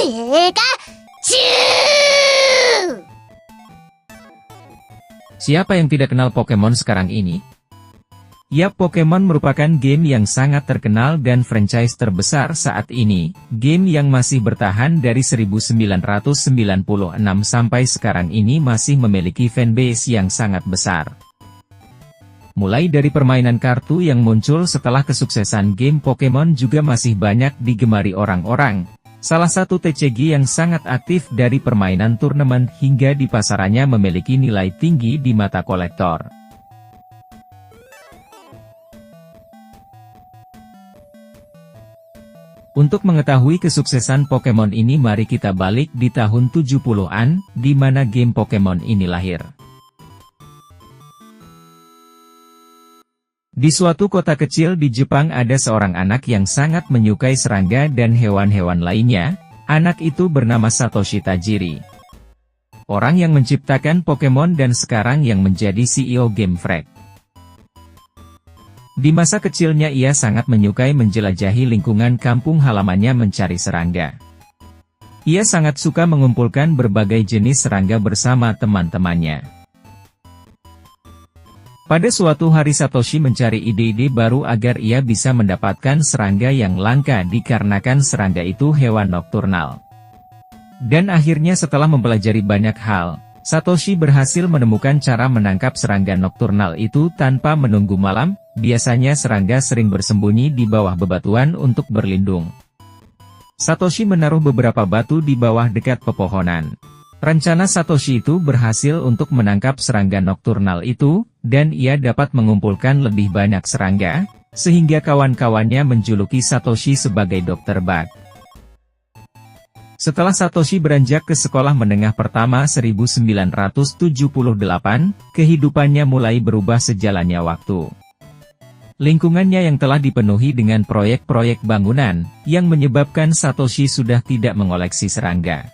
Pikachu! Siapa yang tidak kenal Pokemon sekarang ini? Yap, Pokemon merupakan game yang sangat terkenal dan franchise terbesar saat ini. Game yang masih bertahan dari 1996 sampai sekarang ini masih memiliki fanbase yang sangat besar. Mulai dari permainan kartu yang muncul setelah kesuksesan game Pokemon juga masih banyak digemari orang-orang. Salah satu TCG yang sangat aktif dari permainan turnamen hingga di pasarannya memiliki nilai tinggi di mata kolektor. Untuk mengetahui kesuksesan Pokemon ini, mari kita balik di tahun 70-an, di mana game Pokemon ini lahir. Di suatu kota kecil di Jepang ada seorang anak yang sangat menyukai serangga dan hewan-hewan lainnya. Anak itu bernama Satoshi Tajiri. Orang yang menciptakan Pokemon dan sekarang yang menjadi CEO Game Freak. Di masa kecilnya ia sangat menyukai menjelajahi lingkungan kampung halamannya mencari serangga. Ia sangat suka mengumpulkan berbagai jenis serangga bersama teman-temannya. Pada suatu hari Satoshi mencari ide-ide baru agar ia bisa mendapatkan serangga yang langka dikarenakan serangga itu hewan nokturnal. Dan akhirnya setelah mempelajari banyak hal, Satoshi berhasil menemukan cara menangkap serangga nokturnal itu tanpa menunggu malam. Biasanya serangga sering bersembunyi di bawah bebatuan untuk berlindung. Satoshi menaruh beberapa batu di bawah dekat pepohonan. Rencana Satoshi itu berhasil untuk menangkap serangga nokturnal itu, dan ia dapat mengumpulkan lebih banyak serangga, sehingga kawan-kawannya menjuluki Satoshi sebagai Dokter Bug. Setelah Satoshi beranjak ke sekolah menengah pertama 1978, kehidupannya mulai berubah sejalannya waktu. Lingkungannya yang telah dipenuhi dengan proyek-proyek bangunan, yang menyebabkan Satoshi sudah tidak mengoleksi serangga.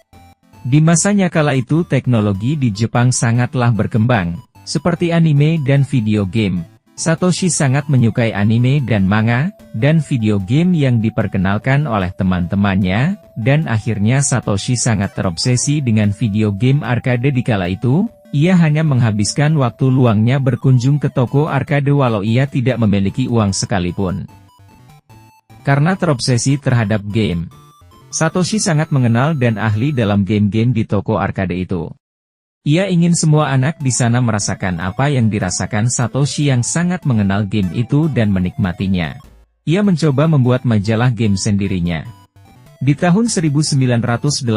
Di masanya kala itu teknologi di Jepang sangatlah berkembang, seperti anime dan video game. Satoshi sangat menyukai anime dan manga, dan video game yang diperkenalkan oleh teman-temannya, dan akhirnya Satoshi sangat terobsesi dengan video game arcade di kala itu. Ia hanya menghabiskan waktu luangnya berkunjung ke toko arcade walau ia tidak memiliki uang sekalipun. Karena terobsesi terhadap game, Satoshi sangat mengenal dan ahli dalam game-game di toko arcade itu. Ia ingin semua anak di sana merasakan apa yang dirasakan Satoshi yang sangat mengenal game itu dan menikmatinya. Ia mencoba membuat majalah game sendirinya. Di tahun 1983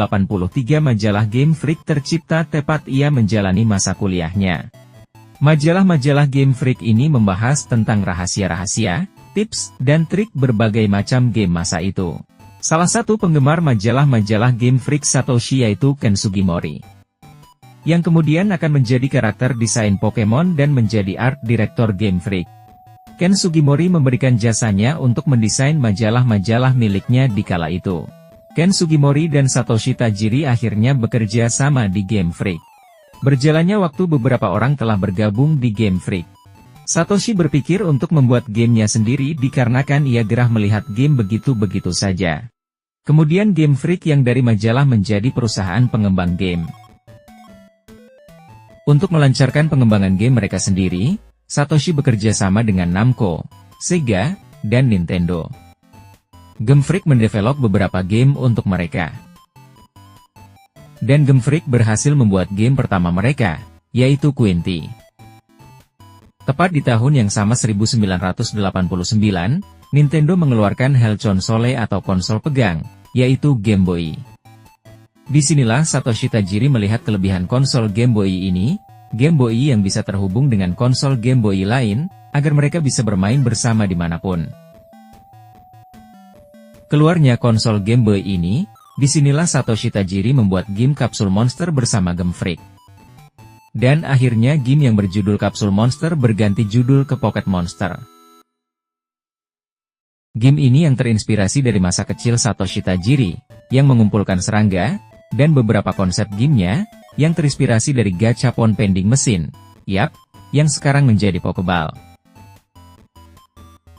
majalah Game Freak tercipta tepat ia menjalani masa kuliahnya. Majalah-majalah Game Freak ini membahas tentang rahasia-rahasia, tips, dan trik berbagai macam game masa itu. Salah satu penggemar majalah-majalah Game Freak Satoshi yaitu Ken Sugimori, yang kemudian akan menjadi karakter desain Pokemon dan menjadi art director Game Freak. Ken Sugimori memberikan jasanya untuk mendesain majalah-majalah miliknya di kala itu. Ken Sugimori dan Satoshi Tajiri akhirnya bekerja sama di Game Freak. Berjalannya waktu beberapa orang telah bergabung di Game Freak. Satoshi berpikir untuk membuat gamenya sendiri dikarenakan ia gerah melihat game begitu-begitu saja. Kemudian Game Freak yang dari majalah menjadi perusahaan pengembang game. Untuk melancarkan pengembangan game mereka sendiri, Satoshi bekerja sama dengan Namco, Sega, dan Nintendo. Game Freak mendevelop beberapa game untuk mereka. Dan Game Freak berhasil membuat game pertama mereka, yaitu Quinty. Tepat di tahun yang sama 1989, Nintendo mengeluarkan HAL Console atau konsol pegang, yaitu Game Boy. Disinilah Satoshi Tajiri melihat kelebihan konsol Game Boy ini, Game Boy yang bisa terhubung dengan konsol Game Boy lain, agar mereka bisa bermain bersama dimanapun. Keluarnya konsol Game Boy ini, disinilah Satoshi Tajiri membuat game Kapsul Monster bersama Game Freak. Dan akhirnya game yang berjudul Kapsul Monster berganti judul ke Pocket Monster. Game ini yang terinspirasi dari masa kecil Satoshi Tajiri, yang mengumpulkan serangga, dan beberapa konsep gamenya, yang terinspirasi dari gachapon vending mesin, yang sekarang menjadi Pokeball.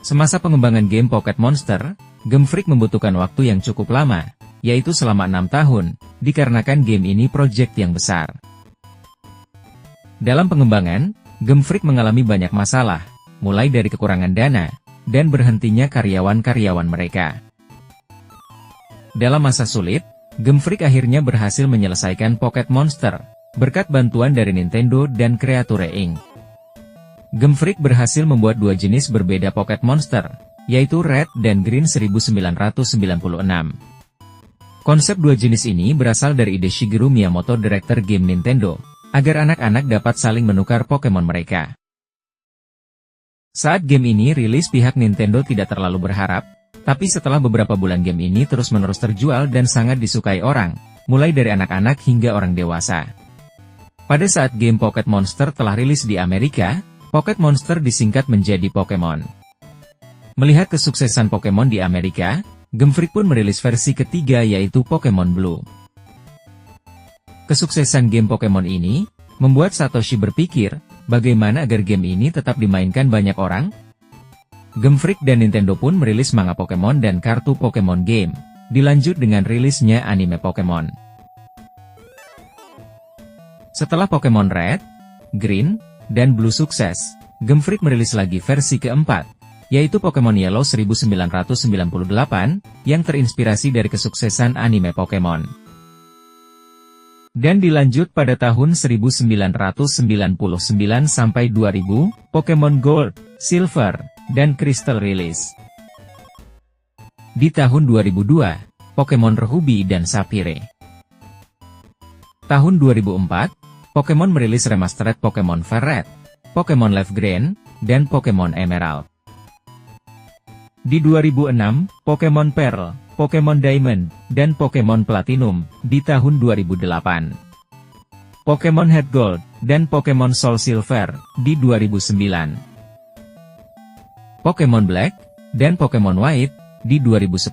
Semasa pengembangan game Pocket Monster, Game Freak membutuhkan waktu yang cukup lama, yaitu selama 6 tahun, dikarenakan game ini proyek yang besar. Dalam pengembangan, Game Freak mengalami banyak masalah, mulai dari kekurangan dana, dan berhentinya karyawan-karyawan mereka. Dalam masa sulit, Game Freak akhirnya berhasil menyelesaikan Pocket Monster, berkat bantuan dari Nintendo dan Creature Inc. Game Freak berhasil membuat dua jenis berbeda Pocket Monster, yaitu Red dan Green 1996. Konsep dua jenis ini berasal dari ide Shigeru Miyamoto, direktur game Nintendo, agar anak-anak dapat saling menukar Pokemon mereka. Saat game ini rilis, pihak Nintendo tidak terlalu berharap, tapi setelah beberapa bulan game ini terus-menerus terjual dan sangat disukai orang, mulai dari anak-anak hingga orang dewasa. Pada saat game Pocket Monster telah rilis di Amerika, Pocket Monster disingkat menjadi Pokemon. Melihat kesuksesan Pokemon di Amerika, Game Freak pun merilis versi ketiga, yaitu Pokemon Blue. Kesuksesan game Pokemon ini membuat Satoshi berpikir, bagaimana agar game ini tetap dimainkan banyak orang? Game Freak dan Nintendo pun merilis manga Pokemon dan kartu Pokemon game, dilanjut dengan rilisnya anime Pokemon. Setelah Pokemon Red, Green, dan Blue sukses, Game Freak merilis lagi versi keempat, yaitu Pokemon Yellow 1998, yang terinspirasi dari kesuksesan anime Pokemon. Dan dilanjut pada tahun 1999 sampai 2000, Pokemon Gold, Silver, dan Crystal rilis. Di tahun 2002, Pokemon Ruby dan Sapphire. Tahun 2004, Pokemon merilis remastered Pokemon Violet, Pokemon Leaf Green, dan Pokemon Emerald. Di 2006, Pokemon Pearl, Pokemon Diamond, dan Pokemon Platinum, di tahun 2008. Pokemon Heart Gold, dan Pokemon Soul Silver, di 2009. Pokemon Black, dan Pokemon White, di 2010.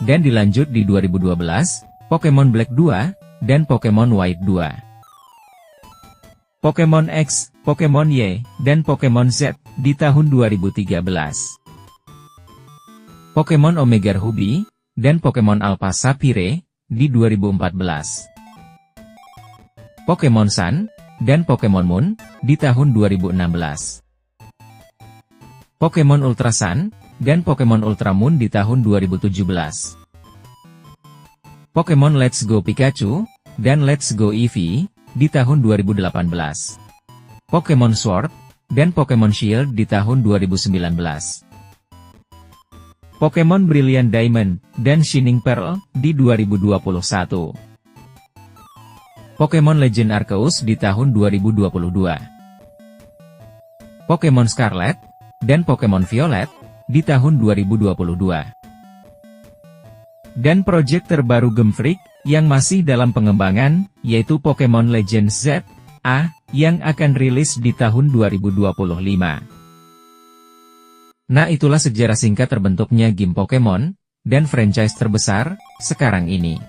Dan dilanjut di 2012, Pokemon Black 2, dan Pokemon White 2. Pokemon X, Pokemon Y, dan Pokemon Z, di tahun 2013. Pokemon Omega Ruby, dan Pokemon Alpha Sapphire, di 2014. Pokemon Sun, dan Pokemon Moon, di tahun 2016. Pokemon Ultra Sun, dan Pokemon Ultra Moon di tahun 2017. Pokemon Let's Go Pikachu, dan Let's Go Eevee, di tahun 2018. Pokemon Sword, dan Pokemon Shield di tahun 2019. Pokemon Brilliant Diamond, dan Shining Pearl, di 2021. Pokemon Legend Arceus di tahun 2022. Pokemon Scarlet, dan Pokemon Violet, di tahun 2022. Dan proyek terbaru Game Freak, yang masih dalam pengembangan, yaitu Pokemon Legends Z, yang akan rilis di tahun 2025. Nah, itulah sejarah singkat terbentuknya game Pokemon, dan franchise terbesar, sekarang ini.